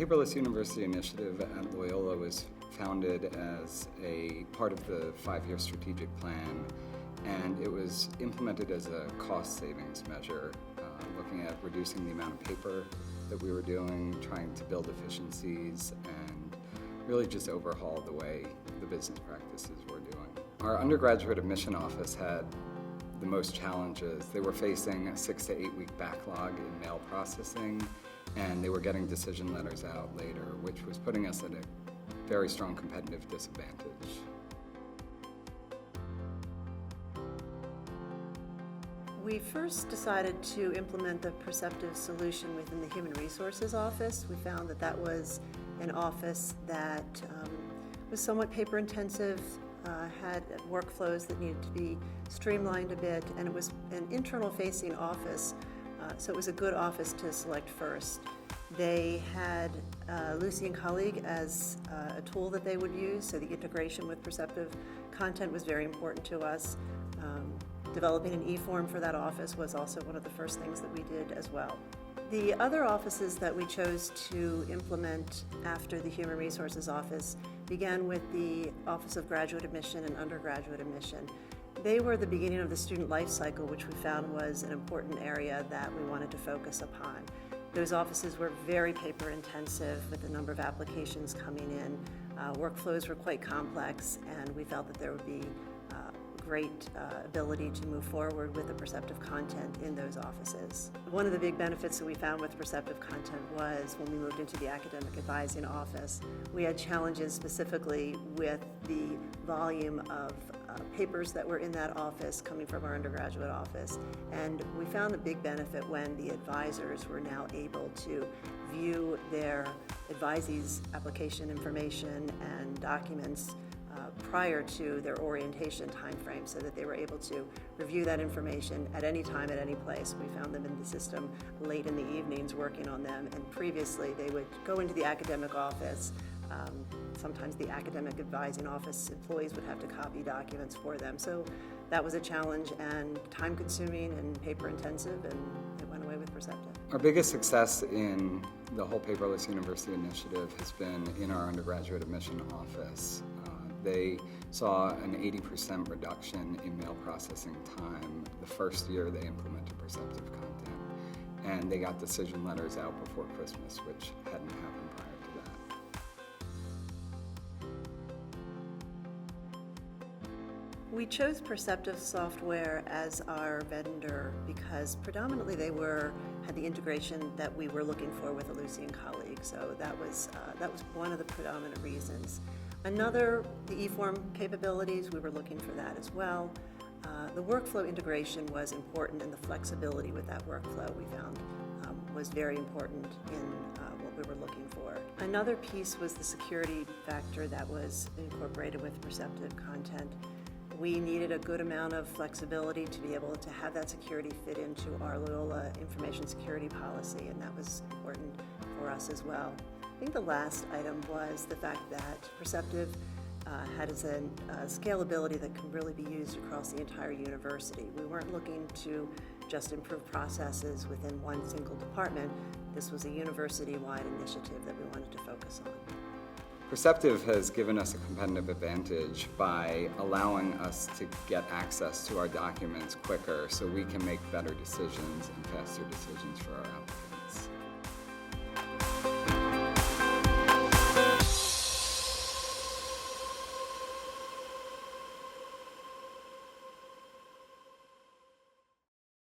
Paperless University initiative at Loyola was founded as a part of the 5-year strategic plan, and it was implemented as a cost savings measure, looking at reducing the amount of paper that we were doing, trying to build efficiencies, and really just overhaul the way the business practices were doing. Our undergraduate admission office had the most challenges. They were facing a 6 to 8 week backlog in mail processing, and they were getting decision letters out later, which was putting us at a very strong competitive disadvantage. We first decided to implement the Perceptive solution within the Human Resources office. We found that that was an office that was somewhat paper intensive, had workflows that needed to be streamlined a bit, and it was an internal facing office, so it was a good office to select first. They had Lucy and Colleague as a tool that they would use, so the integration with Perceptive content was very important to us. Developing an e-form for that office was also one of the first things that we did as well. The other offices that we chose to implement after the Human Resources office began with the Office of Graduate Admission and Undergraduate Admission. They were the beginning of the student life cycle, which we found was an important area that we wanted to focus upon. Those offices were very paper intensive with a number of applications coming in. Workflows were quite complex, and we felt that there would be great ability to move forward with the Perceptive content in those offices. One of the big benefits that we found with Perceptive content was when we moved into the academic advising office, we had challenges specifically with the volume of papers that were in that office coming from our undergraduate office. And we found the big benefit when the advisors were now able to view their advisees' application information and documents prior to their orientation time frame, so that they were able to review that information at any time, at any place. We found them in the system late in the evenings working on them, and previously they would go into the academic office. Sometimes the academic advising office employees would have to copy documents for them. So that was a challenge and time consuming and paper intensive, and it went away with Perceptive. Our biggest success in the whole Paperless University initiative has been in our undergraduate admission office. They saw an 80% reduction in mail processing time the first year they implemented Perceptive content. And they got decision letters out before Christmas, which hadn't happened prior to that. We chose Perceptive software as our vendor because predominantly they had the integration that we were looking for with Lucy and Colleague. So that was one of the predominant reasons. Another, the e-form capabilities, we were looking for that as well. The workflow integration was important, and the flexibility with that workflow we found was very important in what we were looking for. Another piece was the security factor that was incorporated with Perceptive content. We needed a good amount of flexibility to be able to have that security fit into our Loyola information security policy, and that was important for us as well. I think the last item was the fact that Perceptive had a scalability that can really be used across the entire university. We weren't looking to just improve processes within one single department. This was a university-wide initiative that we wanted to focus on. Perceptive has given us a competitive advantage by allowing us to get access to our documents quicker so we can make better decisions and faster decisions for our applicants.